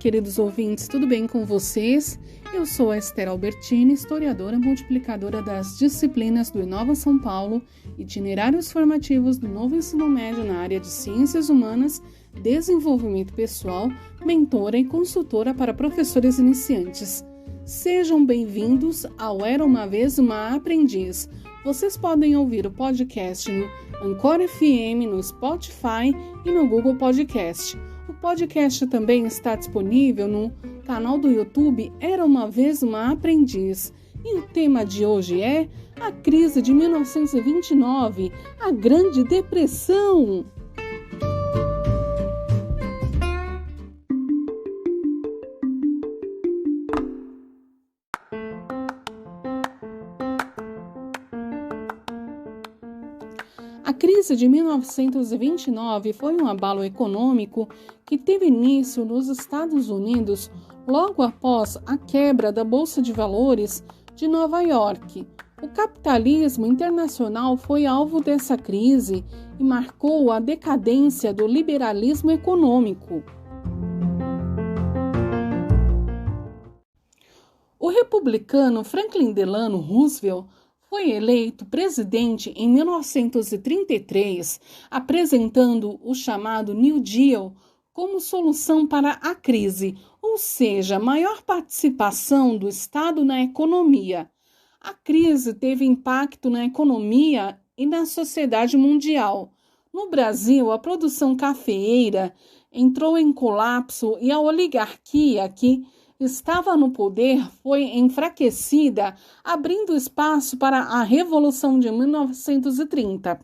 queridos ouvintes, tudo bem com vocês? Eu sou a Esther Albertini, historiadora multiplicadora das disciplinas do Inova São Paulo, itinerários formativos do novo ensino médio na área de Ciências Humanas, Desenvolvimento Pessoal, mentora e consultora para professores iniciantes. Sejam bem-vindos ao Era Uma Vez Uma Aprendiz. Vocês podem ouvir o podcast no Anchor FM, no Spotify e no Google Podcast. O podcast também está disponível no canal do YouTube Era Uma Vez Uma Aprendiz. E o tema de hoje é a crise de 1929, a Grande Depressão. A crise de 1929 foi um abalo econômico que teve início nos Estados Unidos logo após a quebra da Bolsa de Valores de Nova York. O capitalismo internacional foi alvo dessa crise e marcou a decadência do liberalismo econômico. O republicano Franklin Delano Roosevelt foi eleito presidente em 1933, apresentando o chamado New Deal como solução para a crise, ou seja, maior participação do Estado na economia. A crise teve impacto na economia e na sociedade mundial. No Brasil, a produção cafeeira entrou em colapso e a oligarquia, que estava no poder, foi enfraquecida, abrindo espaço para a Revolução de 1930.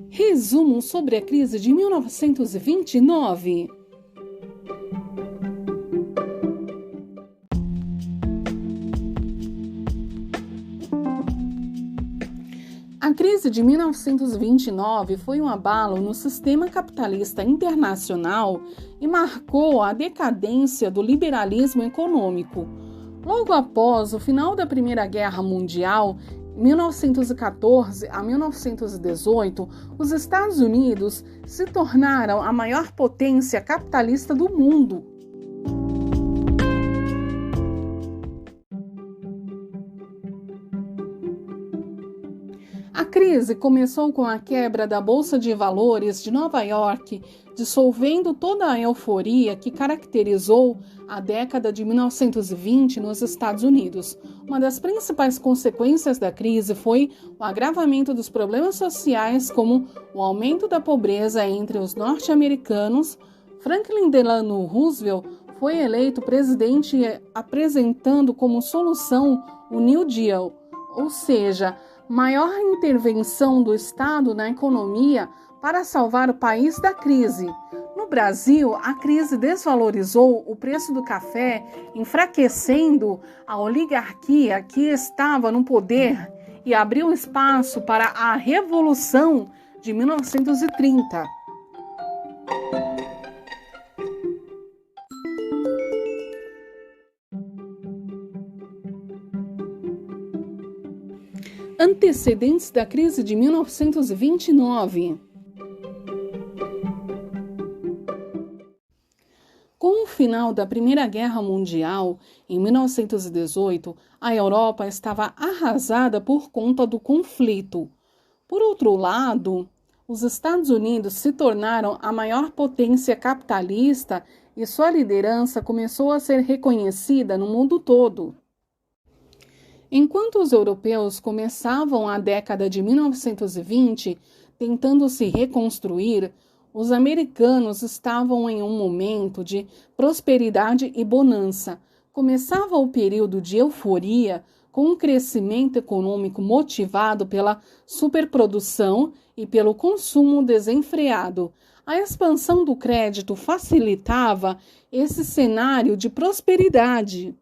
Resumo sobre a crise de 1929. A crise de 1929 foi um abalo no sistema capitalista internacional e marcou a decadência do liberalismo econômico. Logo após o final da Primeira Guerra Mundial, em 1914 a 1918, os Estados Unidos se tornaram a maior potência capitalista do mundo. A crise começou com a quebra da Bolsa de Valores de Nova York, dissolvendo toda a euforia que caracterizou a década de 1920 nos Estados Unidos. Uma das principais consequências da crise foi o agravamento dos problemas sociais, como o aumento da pobreza entre os norte-americanos. Franklin Delano Roosevelt foi eleito presidente apresentando como solução o New Deal, ou seja, maior intervenção do Estado na economia para salvar o país da crise. No Brasil, a crise desvalorizou o preço do café, enfraquecendo a oligarquia que estava no poder e abriu espaço para a Revolução de 1930. Antecedentes da crise de 1929. Com o final da Primeira Guerra Mundial, em 1918, a Europa estava arrasada por conta do conflito. Por outro lado, os Estados Unidos se tornaram a maior potência capitalista e sua liderança começou a ser reconhecida no mundo todo. Enquanto os europeus começavam a década de 1920 tentando se reconstruir, os americanos estavam em um momento de prosperidade e bonança. Começava o período de euforia, com um crescimento econômico motivado pela superprodução e pelo consumo desenfreado. A expansão do crédito facilitava esse cenário de prosperidade.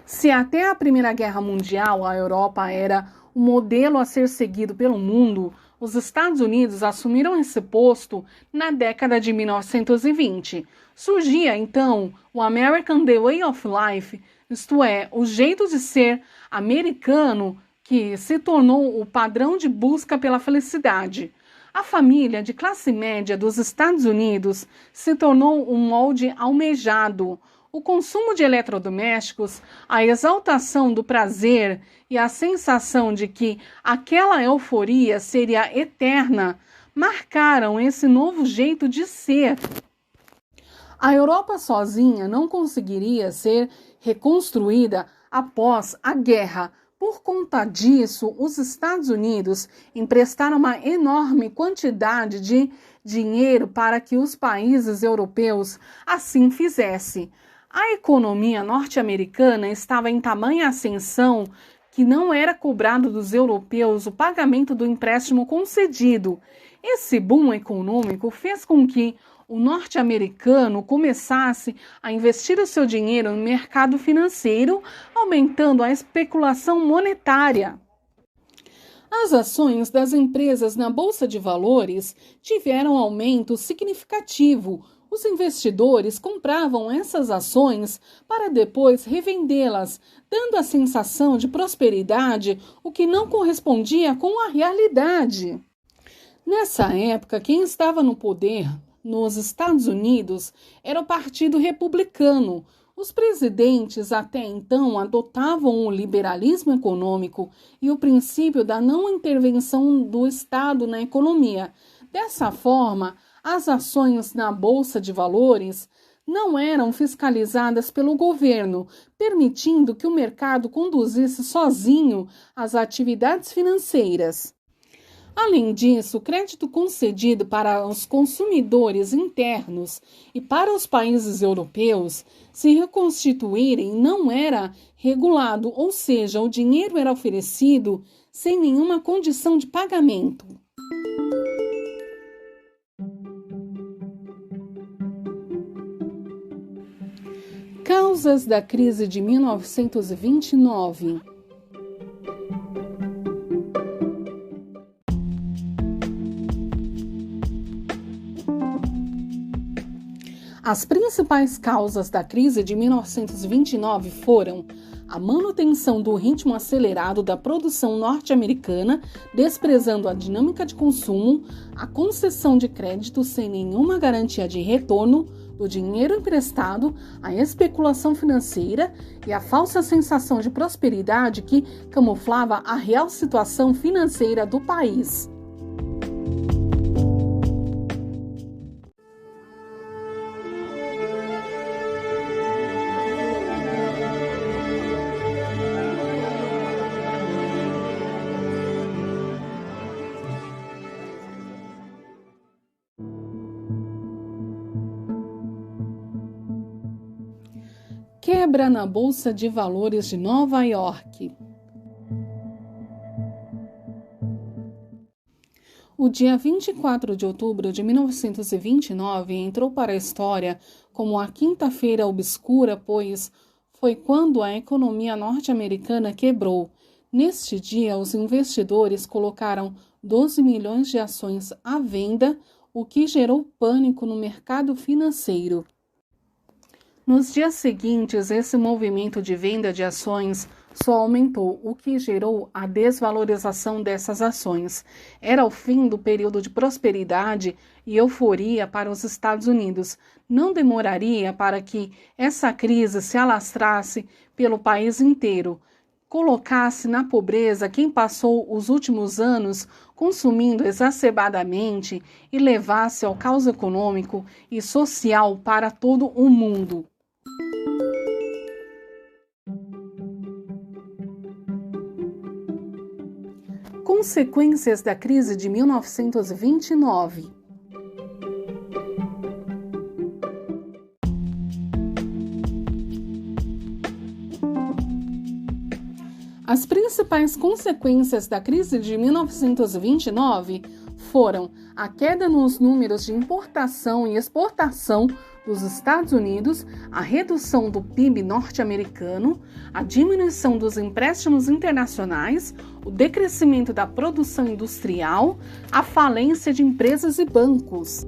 Se até a Primeira Guerra Mundial a Europa era um modelo a ser seguido pelo mundo, os Estados Unidos assumiram esse posto na década de 1920. Surgia, então, o American The Way of Life, isto é, o jeito de ser americano, que se tornou o padrão de busca pela felicidade. A família de classe média dos Estados Unidos se tornou um molde almejado. O consumo de eletrodomésticos, a exaltação do prazer e a sensação de que aquela euforia seria eterna marcaram esse novo jeito de ser. A Europa sozinha não conseguiria ser reconstruída após a guerra. Por conta disso, os Estados Unidos emprestaram uma enorme quantidade de dinheiro para que os países europeus assim fizessem. A economia norte-americana estava em tamanha ascensão que não era cobrado dos europeus o pagamento do empréstimo concedido. Esse boom econômico fez com que o norte-americano começasse a investir o seu dinheiro no mercado financeiro, aumentando a especulação monetária. As ações das empresas na Bolsa de Valores tiveram aumento significativo. Os investidores compravam essas ações para depois revendê-las, dando a sensação de prosperidade, o que não correspondia com a realidade. Nessa época, quem estava no poder nos Estados Unidos era o Partido Republicano. Os presidentes até então adotavam o liberalismo econômico e o princípio da não intervenção do Estado na economia. Dessa forma, as ações na Bolsa de Valores não eram fiscalizadas pelo governo, permitindo que o mercado conduzisse sozinho as atividades financeiras. Além disso, o crédito concedido para os consumidores internos e para os países europeus se reconstituírem não era regulado, ou seja, o dinheiro era oferecido sem nenhuma condição de pagamento. Causas da crise de 1929. As principais causas da crise de 1929 foram a manutenção do ritmo acelerado da produção norte-americana, desprezando a dinâmica de consumo, a concessão de crédito sem nenhuma garantia de retorno do dinheiro emprestado, a especulação financeira e a falsa sensação de prosperidade que camuflava a real situação financeira do país. Quebra na Bolsa de Valores de Nova York. O dia 24 de outubro de 1929 entrou para a história como a quinta-feira obscura, pois foi quando a economia norte-americana quebrou. Neste dia, os investidores colocaram 12 milhões de ações à venda, o que gerou pânico no mercado financeiro. Nos dias seguintes, esse movimento de venda de ações só aumentou, o que gerou a desvalorização dessas ações. Era o fim do período de prosperidade e euforia para os Estados Unidos. Não demoraria para que essa crise se alastrasse pelo país inteiro, colocasse na pobreza quem passou os últimos anos consumindo exacerbadamente e levasse ao caos econômico e social para todo o mundo. Consequências da crise de 1929. As principais consequências da crise de 1929 foram a queda nos números de importação e exportação dos Estados Unidos, a redução do PIB norte-americano, a diminuição dos empréstimos internacionais, o decrescimento da produção industrial, a falência de empresas e bancos.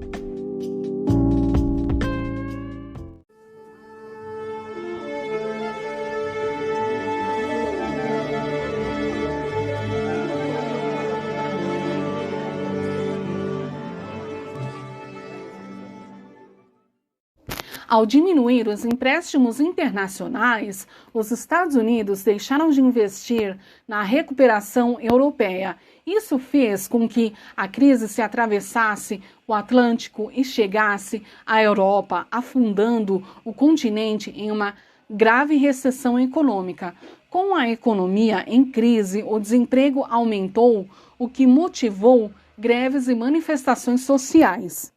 Ao diminuir os empréstimos internacionais, os Estados Unidos deixaram de investir na recuperação europeia. Isso fez com que a crise se atravessasse o Atlântico e chegasse à Europa, afundando o continente em uma grave recessão econômica. Com a economia em crise, o desemprego aumentou, o que motivou greves e manifestações sociais.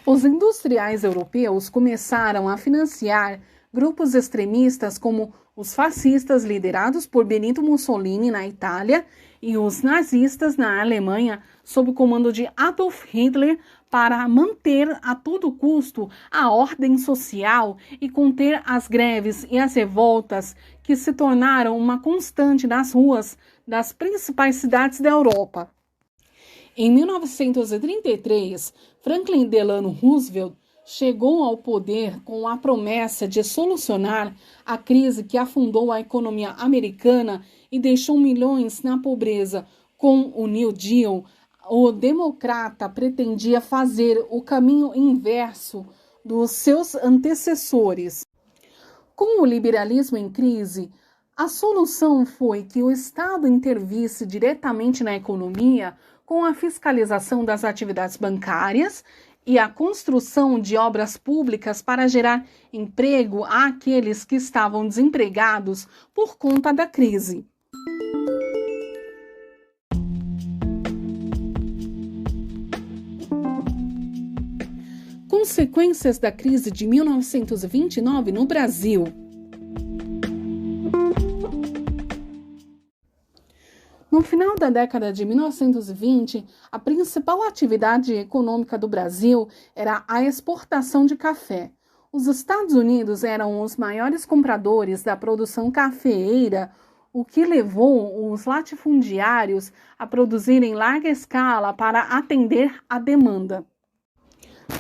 Os industriais europeus começaram a financiar grupos extremistas como os fascistas liderados por Benito Mussolini na Itália e os nazistas na Alemanha sob o comando de Adolf Hitler para manter a todo custo a ordem social e conter as greves e as revoltas que se tornaram uma constante nas ruas das principais cidades da Europa. Em 1933, Franklin Delano Roosevelt chegou ao poder com a promessa de solucionar a crise que afundou a economia americana e deixou milhões na pobreza. Com o New Deal, o democrata pretendia fazer o caminho inverso dos seus antecessores. Com o liberalismo em crise, a solução foi que o Estado intervisse diretamente na economia com a fiscalização das atividades bancárias e a construção de obras públicas para gerar emprego àqueles que estavam desempregados por conta da crise. Consequências da crise de 1929 no Brasil. No final da década de 1920, a principal atividade econômica do Brasil era a exportação de café. Os Estados Unidos eram os maiores compradores da produção cafeeira, o que levou os latifundiários a produzir em larga escala para atender à demanda.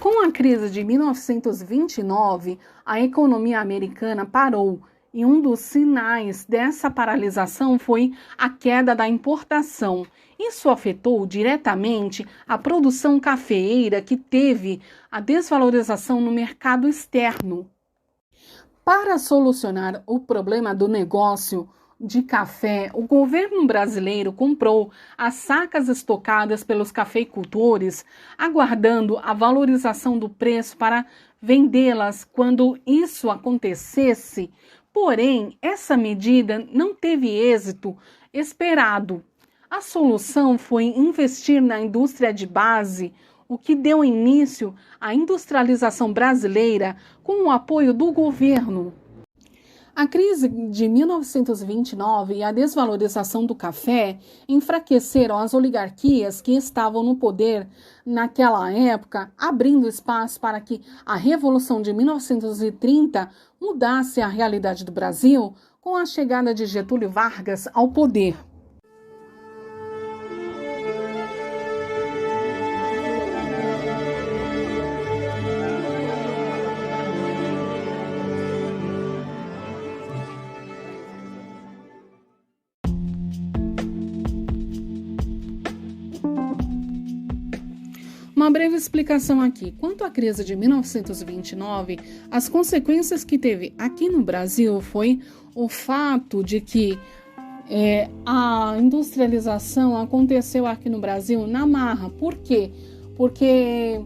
Com a crise de 1929, a economia americana parou. E um dos sinais dessa paralisação foi a queda da importação. Isso afetou diretamente a produção cafeeira, que teve a desvalorização no mercado externo. Para solucionar o problema do negócio de café, o governo brasileiro comprou as sacas estocadas pelos cafeicultores, aguardando a valorização do preço para vendê-las quando isso acontecesse. Porém, essa medida não teve êxito esperado. A solução foi investir na indústria de base, o que deu início à industrialização brasileira com o apoio do governo. A crise de 1929 e a desvalorização do café enfraqueceram as oligarquias que estavam no poder naquela época, abrindo espaço para que a Revolução de 1930 mudasse a realidade do Brasil com a chegada de Getúlio Vargas ao poder. Uma breve explicação aqui. Quanto à crise de 1929, as consequências que teve aqui no Brasil foi o fato de que a industrialização aconteceu aqui no Brasil na marra. Por quê? Porque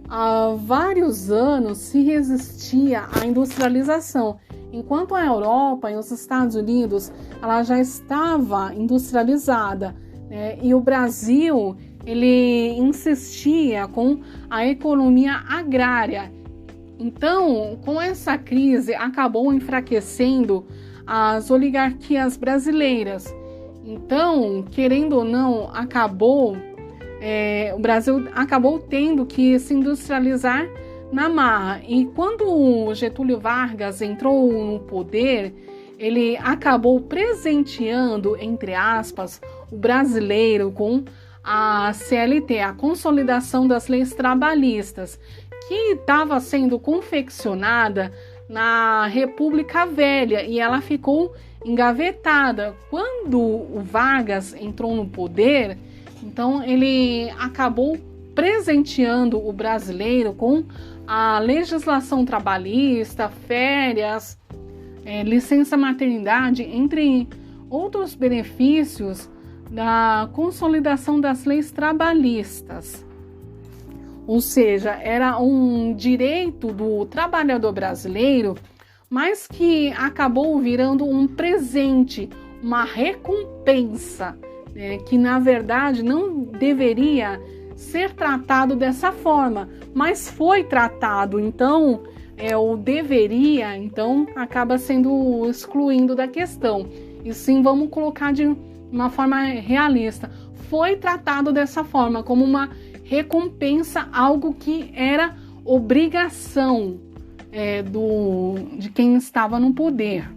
há vários anos se resistia à industrialização, enquanto a Europa e os Estados Unidos ela já estava industrializada, né? E o Brasil ele insistia com a economia agrária. Então, com essa crise, acabou enfraquecendo as oligarquias brasileiras. Então, querendo ou não, o Brasil acabou tendo que se industrializar na marra. E quando o Getúlio Vargas entrou no poder, ele acabou presenteando, entre aspas, o brasileiro com a CLT, a Consolidação das Leis Trabalhistas, que estava sendo confeccionada na República Velha e ela ficou engavetada. Quando o Vargas entrou no poder, então ele acabou presenteando o brasileiro com a legislação trabalhista, férias, licença maternidade, entre outros benefícios da consolidação das leis trabalhistas. Ou seja, era um direito do trabalhador brasileiro, mas que acabou virando um presente, uma recompensa, que na verdade não deveria ser tratado dessa forma, mas foi tratado. Então, o deveria, então, acaba sendo excluindo da questão. E sim, vamos colocar de uma forma realista. Foi tratado dessa forma, como uma recompensa, algo que era obrigação de quem estava no poder.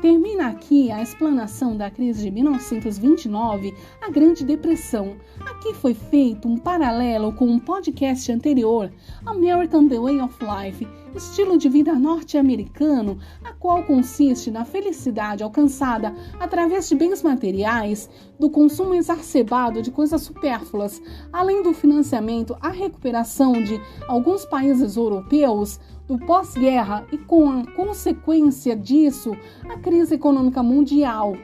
Termina aqui a explanação da crise de 1929, a Grande Depressão. Aqui foi feito um paralelo com um podcast anterior, American The Way of Life, estilo de vida norte-americano, a qual consiste na felicidade alcançada através de bens materiais, do consumo exacerbado de coisas supérfluas, além do financiamento à recuperação de alguns países europeus do pós-guerra e com a consequência disso, a crise econômica mundial.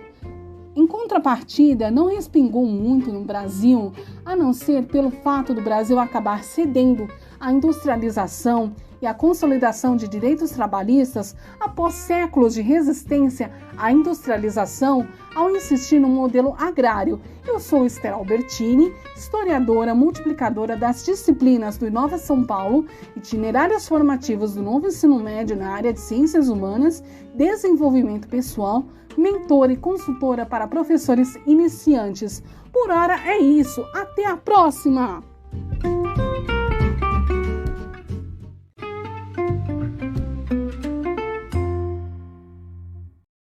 Em contrapartida, não respingou muito no Brasil, a não ser pelo fato do Brasil acabar cedendo à industrialização e à consolidação de direitos trabalhistas após séculos de resistência à industrialização ao insistir no modelo agrário. Eu sou Esther Albertini, historiadora multiplicadora das disciplinas do Inova São Paulo, itinerários formativos do novo ensino médio na área de ciências humanas, desenvolvimento pessoal, mentora e consultora para professores iniciantes. Por hora é isso. Até a próxima!